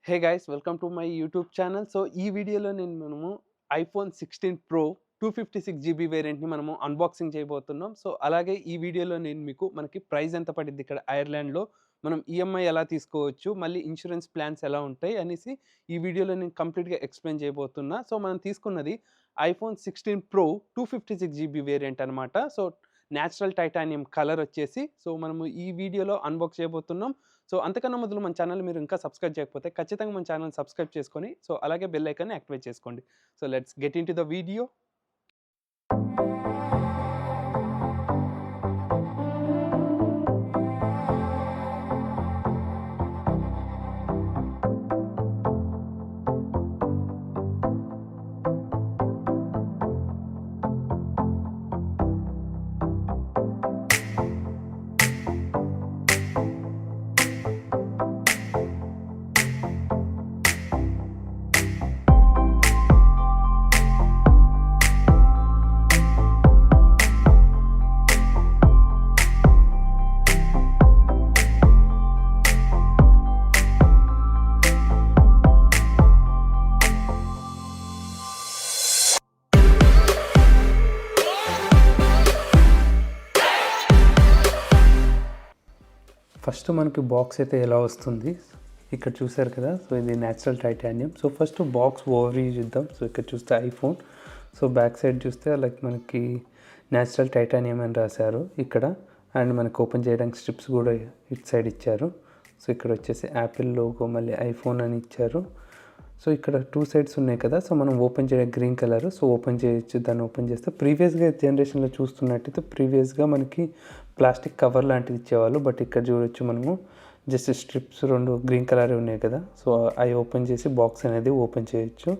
Hey guys welcome to my YouTube channel. So ఈ వీడియోలో మనము ఐఫోన్ 16 ప్రో 256 జీబీ వేరియంట్ని మనము అన్బాక్సింగ్ చేయబోతున్నాం. సో అలాగే ఈ వీడియోలో నేను మీకు మనకి ప్రైస్ ఎంత పడిద్ది ఇక్కడ ఐర్లాండ్లో, మనం ఈఎంఐ ఎలా తీసుకోవచ్చు, మళ్ళీ ఇన్సూరెన్స్ ప్లాన్స్ ఎలా ఉంటాయి అనేసి ఈ వీడియోలో నేను కంప్లీట్గా ఎక్స్ప్లెయిన్ చేయబోతున్నా. సో మనం తీసుకున్నది ఐఫోన్ 16 ప్రో 256 జీబీ వేరియంట్ అనమాట. సో న్యాచురల్ టైటానియం కలర్ వచ్చేసి సో మనము ఈ వీడియోలో అన్బాక్స్ చేయబోతున్నాం. సో అంతకన్నా మొదలు మన ఛానల్ మీరు ఇంకా సబ్స్క్రైబ్ చేయకపోతే ఖచ్చితంగా మన ఛానల్ సబ్స్క్రైబ్ చేసుకొని సో అలాగే బెల్ ఐకాన్ని యాక్టివేట్ చేసుకోండి. So let's get in to the video. First మనకి బాక్స్ అయితే ఎలా వస్తుంది ఇక్కడ చూసారు కదా. సో ఇది natural titanium. So first box overview చూద్దాం. సో ఇక్కడ చూస్తే ఐఫోన్, సో బ్యాక్ సైడ్ చూస్తే లైక్ మనకి న్యాచురల్ టైటానియం అని రాశారు ఇక్కడ. అండ్ మనకి ఓపెన్ చేయడానికి స్ట్రిప్స్ కూడా ఇటు సైడ్ ఇచ్చారు. సో ఇక్కడ వచ్చేసి యాపిల్ లోగో, మళ్ళీ ఐఫోన్ అని ఇచ్చారు. సో ఇక్కడ 2 సైడ్స్ ఉన్నాయి కదా. సో మనం ఓపెన్ చేయడానికి గ్రీన్ కలర్, సో ఓపెన్ చేయొచ్చు. దాన్ని ఓపెన్ చేస్తే ప్రీవియస్గా జనరేషన్లో చూస్తున్నట్టయితే ప్రీవియస్గా మనకి ప్లాస్టిక్ కవర్ లాంటిది ఇచ్చేవాళ్ళు. బట్ ఇక్కడ చూడొచ్చు మనము జస్ట్ స్ట్రిప్స్ 2 గ్రీన్ కలర్ ఉన్నాయి కదా. సో అవి ఓపెన్ చేసి బాక్స్ అనేది ఓపెన్ చేయొచ్చు.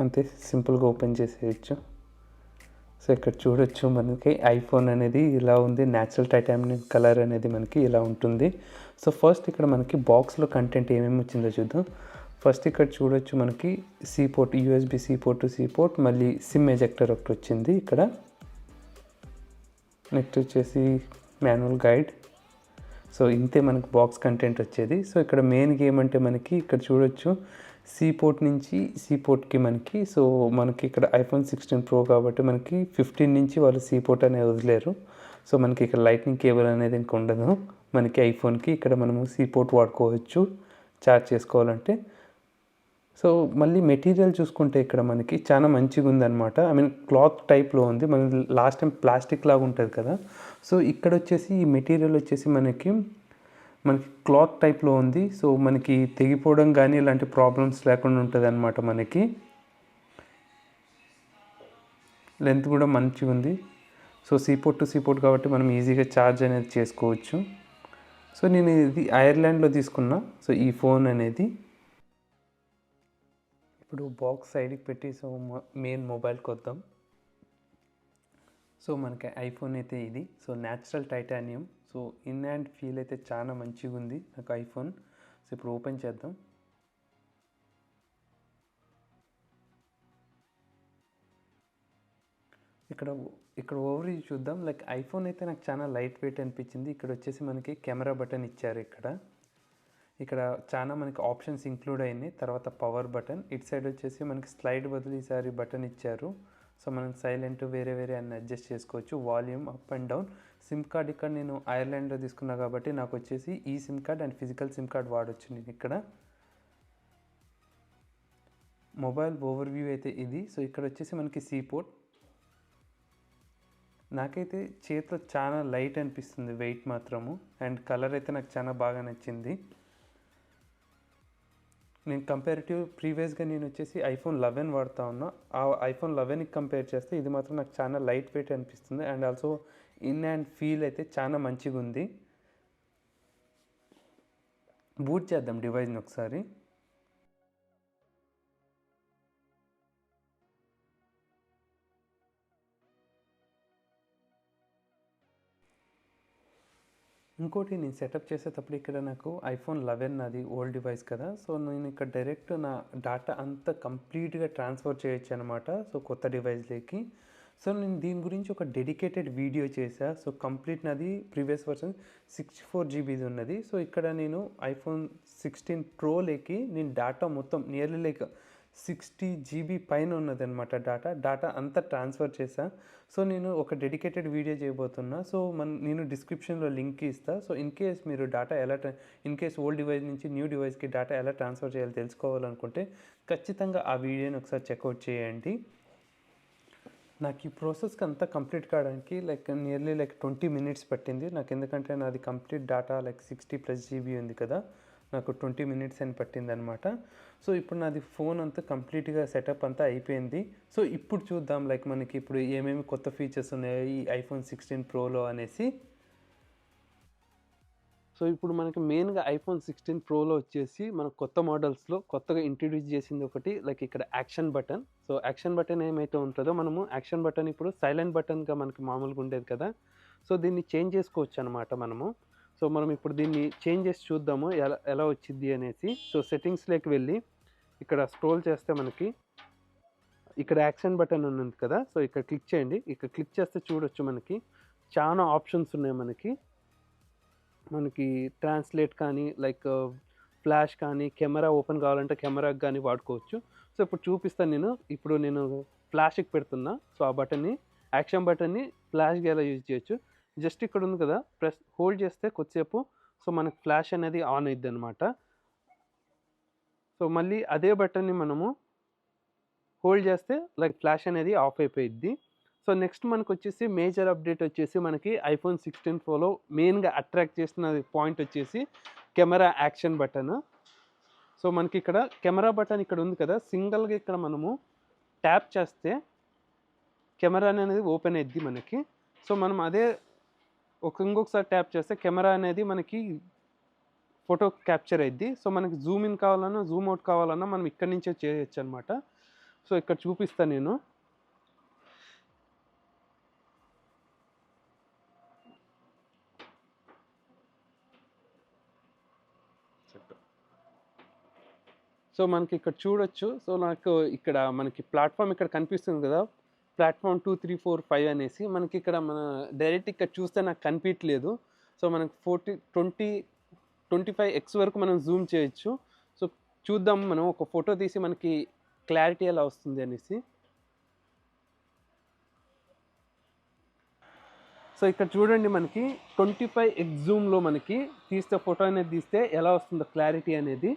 అంతే సింపుల్గా ఓపెన్ చేసేయచ్చు. సో ఇక్కడ చూడొచ్చు మనకి ఐఫోన్ అనేది ఇలా ఉంది. న్యాచురల్ టైటానియం కలర్ అనేది మనకి ఇలా ఉంటుంది. సో ఫస్ట్ ఇక్కడ మనకి బాక్స్లో కంటెంట్ ఏమేమి వచ్చిందో చూద్దాం. ఫస్ట్ ఇక్కడ చూడొచ్చు మనకి C port, USB C port to C port, మళ్ళీ సిమ్ ఎజెక్టర్ ఒకటి వచ్చింది ఇక్కడ. నెక్స్ట్ వచ్చేసి మాన్యువల్ గైడ్. సో ఇంతే మనకి బాక్స్ కంటెంట్ వచ్చేది. సో ఇక్కడ మెయిన్గా ఏమంటే మనకి ఇక్కడ చూడొచ్చు సి పోర్ట్ నుంచి సి పోర్ట్కి మనకి, సో మనకి ఇక్కడ ఐఫోన్ 16 ప్రో కాబట్టి మనకి 15 నుంచి వాళ్ళు సి పోర్ట్ అనేది వదిలేరు. సో మనకి ఇక్కడ లైట్నింగ్ కేబుల్ అనేది ఇంకా ఉండదు మనకి ఐఫోన్కి. ఇక్కడ మనము సి పోర్ట్ వాడుకోవచ్చు ఛార్జ్ చేసుకోవాలంటే. సో మళ్ళీ మెటీరియల్ చూసుకుంటే ఇక్కడ మనకి చాలా మంచిగా ఉందన్నమాట. ఐ మీన్ క్లాత్ టైప్లో ఉంది. మన లాస్ట్ టైం ప్లాస్టిక్ లాగా ఉంటుంది కదా. సో ఇక్కడ వచ్చేసి ఈ మెటీరియల్ వచ్చేసి మనకి క్లాత్ టైప్లో ఉంది. సో మనకి తెగిపోవడం కానీ ఇలాంటి ప్రాబ్లమ్స్ లేకుండా ఉంటుంది అన్నమాట. మనకి లెంత్ కూడా మంచిగా ఉంది. సో సీపోర్ట్ టు సీపోర్ట్ కాబట్టి మనం ఈజీగా ఛార్జ్ అనేది చేసుకోవచ్చు. సో నేను ఇది ఐర్లాండ్లో తీసుకున్నా. సో ఈ ఫోన్ అనేది ఇప్పుడు బాక్స్ సైడ్కి పెట్టి సో మెయిన్ మొబైల్కి వద్దాం. సో మనకి ఐఫోన్ అయితే ఇది. So natural titanium. So in hand feel అయితే చాలా మంచిగా ఉంది నాకు ఐఫోన్. సో ఇప్పుడు ఓపెన్ చేద్దాం. ఇక్కడ ఓవర్ చూద్దాం. లైక్ ఐఫోన్ అయితే నాకు చాలా లైట్ వెయిట్ అనిపించింది. ఇక్కడ వచ్చేసి మనకి కెమెరా బటన్ ఇచ్చారు. ఇక్కడ చాలా మనకి ఆప్షన్స్ ఇంక్లూడ్ అయినాయి. తర్వాత పవర్ బటన్, ఇటు సైడ్ వచ్చేసి మనకి స్లైడ్ బదులు ఈసారి బటన్ ఇచ్చారు. సో మనం సైలెంట్ వేరే అన్ని అడ్జస్ట్ చేసుకోవచ్చు. Volume up and down. SIM card ఇక్కడ నేను ఐర్లాండ్లో తీసుకున్నా కాబట్టి నాకు వచ్చేసి ఈ SIM card and physical SIM card వాడచ్చు నేను ఇక్కడ. మొబైల్ ఓవర్వ్యూ అయితే ఇది. సో ఇక్కడ వచ్చేసి మనకి సి పోర్ట్. నాకైతే చేతిలో చాలా లైట్ అనిపిస్తుంది వెయిట్ మాత్రము. అండ్ కలర్ అయితే నాకు చాలా బాగా నచ్చింది. నేను కంపారిటివ్ ప్రీవియస్గా నేను వచ్చేసి ఐఫోన్ 11 వాడుతూ ఉన్నా. ఆ ఐఫోన్ 11కి కంపేర్ చేస్తే ఇది మాత్రం నాకు చాలా లైట్ వెయిట్ అనిపిస్తుంది. And also in hand feel అయితే చాలా మంచిగా ఉంది. బూట్ చేద్దాం డివైస్ని ఒకసారి. ఇంకోటి నేను సెటప్ చేసేటప్పుడు ఇక్కడ నాకు ఐఫోన్ 11 అది ఓల్డ్ డివైస్ కదా. సో నేను ఇక్కడ డైరెక్ట్ నా డేటా అంతా కంప్లీట్గా ట్రాన్స్ఫర్ చేయొచ్చు అనమాట. సో కొత్త డివైస్లోకి. సో నేను దీని గురించి ఒక డెడికేటెడ్ వీడియో చేశా. సో కంప్లీట్ నాది ప్రీవియస్ వర్షన్ 64 జీబీది ఉన్నది. సో ఇక్కడ నేను ఐఫోన్ 16 ప్రోలోకి నేను డేటా మొత్తం నియర్లీ లైక్ 60 జీబీ పైన ఉన్నదనమాట డేటా అంతా ట్రాన్స్ఫర్ చేశా. సో నేను ఒక డెడికేటెడ్ వీడియో చేయబోతున్నా. సో నేను డిస్క్రిప్షన్లో లింక్ ఇస్తా. సో ఇన్ కేస్ మీరు డేటా ఎలా ఇన్ కేస్ ఓల్డ్ డివైస్ నుంచి న్యూ డివైస్కి డేటా ఎలా ట్రాన్స్ఫర్ చేయాలో తెలుసుకోవాలనుకుంటే ఖచ్చితంగా ఆ వీడియోని ఒకసారి చెక్అవుట్ చేయండి. నాకు ఈ ప్రాసెస్కి అంతా కంప్లీట్ కావడానికి నియర్లీ 20 మినిట్స్ పట్టింది నాకు. ఎందుకంటే నాది కంప్లీట్ డేటా 60+ జీబీ ఉంది కదా, నాకు 20 మినిట్స్ అని పట్టింది అనమాట. సో ఇప్పుడు నాది ఫోన్ అంతా కంప్లీట్గా సెటప్ అంతా అయిపోయింది. సో ఇప్పుడు చూద్దాం మనకి ఇప్పుడు ఏమేమి కొత్త ఫీచర్స్ ఉన్నాయో ఈ ఐఫోన్ 16 ప్రోలో అనేసి. సో ఇప్పుడు మనకి మెయిన్గా ఐఫోన్ 16 ప్రోలో వచ్చేసి మన కొత్త మోడల్స్లో కొత్తగా ఇంట్రడ్యూస్ చేసింది ఒకటి ఇక్కడ action button. So action button ఏమైతే ఉంటుందో మనము యాక్షన్ బటన్ ఇప్పుడు సైలెంట్ బటన్గా మనకి మామూలుగా ఉండేది కదా, సో దీన్ని చేంజ్ చేసుకోవచ్చు అనమాట మనము. సో మనం ఇప్పుడు దీన్ని చేంజ్ చేసి చూద్దాము ఎలా వచ్చింది అనేసి. సో సెట్టింగ్స్లోకి వెళ్ళి ఇక్కడ స్క్రోల్ చేస్తే మనకి ఇక్కడ యాక్షన్ బటన్ ఉంది కదా, సో ఇక్కడ క్లిక్ చేయండి. ఇక్కడ క్లిక్ చేస్తే చూడొచ్చు మనకి చాలా ఆప్షన్స్ ఉన్నాయి. మనకి ట్రాన్స్లేట్ కానీ ఫ్లాష్ కానీ కెమెరా ఓపెన్ కావాలంటే కెమెరాకి కానీ వాడుకోవచ్చు. సో ఇప్పుడు చూపిస్తాను ఇప్పుడు నేను ఫ్లాష్కి పెడుతున్నా. సో ఆ బటన్ని యాక్షన్ బటన్ని ఫ్లాష్గా ఎలా యూజ్ చేయొచ్చు. జస్ట్ ఇక్కడ ఉంది కదా, హోల్డ్ చేస్తే కొద్దిసేపు సో మనకి ఫ్లాష్ అనేది ఆన్ అవుద్ది అనమాట. సో మళ్ళీ అదే బటన్ని మనము హోల్డ్ చేస్తే ఫ్లాష్ అనేది ఆఫ్ అయిపోయిద్ది. సో నెక్స్ట్ మనకు వచ్చేసి మేజర్ అప్డేట్ వచ్చేసి మనకి ఐఫోన్ 16 ప్రోలో మెయిన్గా అట్రాక్ట్ చేస్తున్న పాయింట్ వచ్చేసి కెమెరా యాక్షన్ బటన్. సో మనకి ఇక్కడ కెమెరా బటన్ ఇక్కడ ఉంది కదా, సింగిల్గా ఇక్కడ మనము ట్యాప్ చేస్తే కెమెరా అనేది ఓపెన్ అయ్యిద్ది మనకి. సో మనం అదే ఇంకొకసారి ట్యాప్ చేస్తే కెమెరా అనేది మనకి ఫోటో క్యాప్చర్ అయ్యిద్ది. సో మనకి జూమ్ ఇన్ కావాలన్నా జూమ్ అవుట్ కావాలన్నా మనం ఇక్కడి నుంచే చేయొచ్చు అనమాట. సో ఇక్కడ చూపిస్తాను నేను. సో మనకి ఇక్కడ చూడొచ్చు. సో నాకు ఇక్కడ మనకి ప్లాట్ఫామ్ ఇక్కడ కనిపిస్తుంది కదా, ప్లాట్ఫామ్ 2, 3, 4, 5 అనేసి మనకి ఇక్కడ మన డైరెక్ట్ ఇక్కడ చూస్తే నాకు కనిపించలేదు. సో మనకి 25x వరకు మనం జూమ్ చేయొచ్చు. సో చూద్దాం మనం ఒక ఫోటో తీసి మనకి క్లారిటీ ఎలా వస్తుంది అనేసి. సో ఇక్కడ చూడండి మనకి 25x జూమ్లో మనకి ఫోటో అనేది తీస్తే ఎలా వస్తుందో క్లారిటీ అనేది.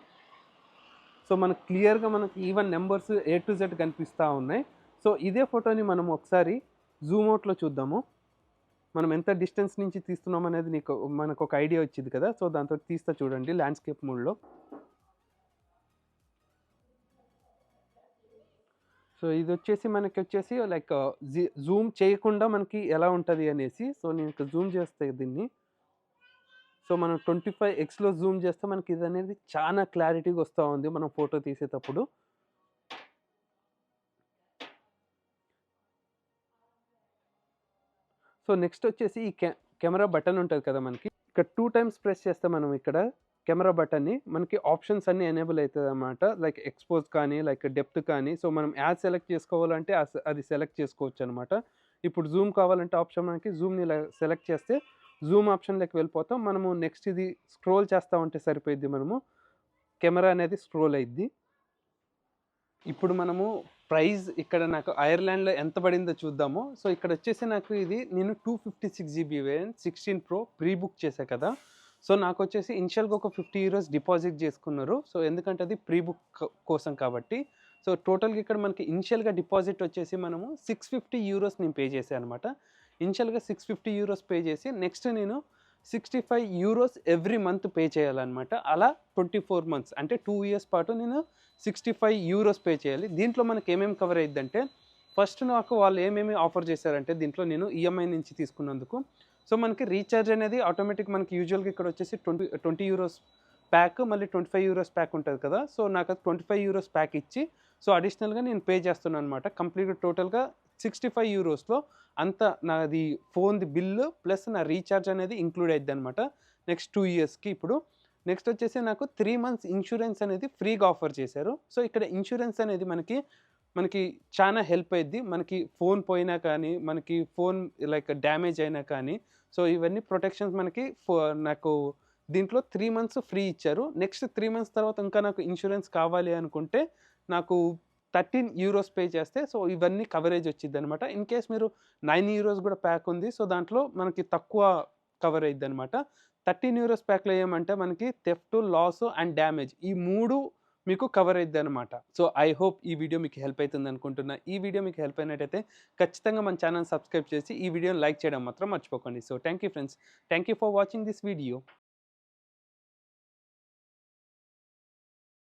సో మనకు క్లియర్గా మనకి even numbers A to Z కనిపిస్తూ ఉన్నాయి. సో ఇదే ఫోటోని మనం ఒకసారి జూమ్ అవుట్లో చూద్దాము. మనం ఎంత డిస్టెన్స్ నుంచి తీస్తున్నాం అనేది మనకు ఒక ఐడియా వచ్చింది కదా. సో దాంతో తీస్తా చూడండి ల్యాండ్స్కేప్ మోడ్లో. సో ఇది వచ్చేసి మనకి జూమ్ చేయకుండా మనకి ఎలా ఉంటుంది అనేసి. సో నేను ఇక్కడ జూమ్ చేస్తే దీన్ని, సో మనం 25xలో జూమ్ చేస్తే మనకి ఇది అనేది చాలా క్లారిటీగా వస్తూ ఉంది మనం ఫోటో తీసేటప్పుడు. సో నెక్స్ట్ వచ్చేసి ఈ కెమెరా బటన్ ఉంటుంది కదా మనకి, ఇక్కడ 2 times ప్రెస్ చేస్తే మనం ఇక్కడ కెమెరా బటన్ని మనకి ఆప్షన్స్ అన్నీ ఎనేబుల్ అవుతుంది అన్నమాట. ఎక్స్పోజ్ కానీ డెప్త్ కానీ. సో మనం యాడ్ సెలెక్ట్ చేసుకోవాలంటే అది సెలెక్ట్ చేసుకోవచ్చు అనమాట. ఇప్పుడు జూమ్ కావాలంటే ఆప్షన్ మనకి జూమ్ని సెలెక్ట్ చేస్తే జూమ్ ఆప్షన్లోకి వెళ్ళిపోతాం. మనము నెక్స్ట్ ఇది స్క్రోల్ చేస్తూ ఉంటే సరిపోయిద్ది, మనము కెమెరా అనేది స్క్రోల్ అయ్యిద్ది. ఇప్పుడు మనము ప్రైస్ ఇక్కడ నాకు ఐర్లాండ్లో ఎంత పడిందో చూద్దాము. సో ఇక్కడ వచ్చేసి నాకు ఇది నేను 256 GB variant 16 Pro pre book చేశా కదా. సో నాకు వచ్చేసి ఇనిషియల్గా ఒక €50 డిపాజిట్ చేసుకున్నారు. సో ఎందుకంటే అది ప్రీ బుక్ కోసం కాబట్టి. సో టోటల్గా ఇక్కడ మనకి ఇనిషియల్గా డిపాజిట్ వచ్చేసి మనము €650 నేను పే చేశాను అనమాట. ఇనిషియల్గా €650 పే చేసి నెక్స్ట్ నేను €65 ఎవ్రీ మంత్ పే చేయాలన్నమాట. అలా 24 months అంటే 2 years పాటు నేను €65 పే చేయాలి. దీంట్లో మనకి ఏమేమి కవర్ అయ్యిద్దంటే, ఫస్ట్ నాకు వాళ్ళు ఏమేమి ఆఫర్ చేశారంటే దీంట్లో నేను ఈఎంఐ నుంచి తీసుకున్నందుకు, సో మనకి రీఛార్జ్ అనేది ఆటోమేటిక్ మనకి యూజువల్గా ఇక్కడ వచ్చేసి €20 ప్యాక్, మళ్ళీ €25 ప్యాక్ ఉంటుంది కదా. సో నాకు అది €25 ప్యాక్ ఇచ్చి సో అడిషనల్గా నేను పే చేస్తున్నాను అనమాట. కంప్లీట్గా టోటల్గా €65లో అంతా నాది ఫోన్ది బిల్లు ప్లస్ నా రీఛార్జ్ అనేది ఇంక్లూడ్ అయ్యిద్ది అనమాట నెక్స్ట్ 2 yearsకి. ఇప్పుడు నెక్స్ట్ వచ్చేసి నాకు 3 months ఇన్సూరెన్స్ అనేది ఫ్రీగా ఆఫర్ చేశారు. సో ఇక్కడ ఇన్సూరెన్స్ అనేది మనకి మనకి చాలా హెల్ప్ అయ్యిద్ది. మనకి ఫోన్ పోయినా కానీ, మనకి ఫోన్ లైక్ డ్యామేజ్ అయినా కానీ, సో ఇవన్నీ ప్రొటెక్షన్స్ మనకి నాకు దీంట్లో 3 మంత్స్ ఫ్రీ ఇచ్చారు. నెక్స్ట్ 3 మంత్స్ తర్వాత ఇంకా నాకు ఇన్స్యూరెన్స్ కావాలి అనుకుంటే, నాకు €13 పే చేస్తే సో ఇవన్నీ కవరేజ్ వచ్చిద్దనమాట. ఇన్ కేస్ మీరు €9 కూడా ప్యాక్ ఉంది. సో దాంట్లో మనకి తక్కువ కవర్ అయిద్దనమాట. €13 ప్యాక్‌లో ఏమంటే మనకి థెఫ్ట్, లాస్ అండ్ డ్యామేజ్ ఈ 3 మీకు కవర్ అయిద్దనమాట. సో ఐ హోప్ ఈ వీడియో మీకు హెల్ప్ అయితుందనుకుంటున్నా. ఈ వీడియో మీకు హెల్ప్ అయినట్టయితే ఖచ్చితంగా మన ఛానెల్‌ని సబ్స్క్రైబ్ చేసి ఈ వీడియోని లైక్ చేయడం మాత్రం మర్చిపోకండి. So thank you friends. Thank you for watching this video.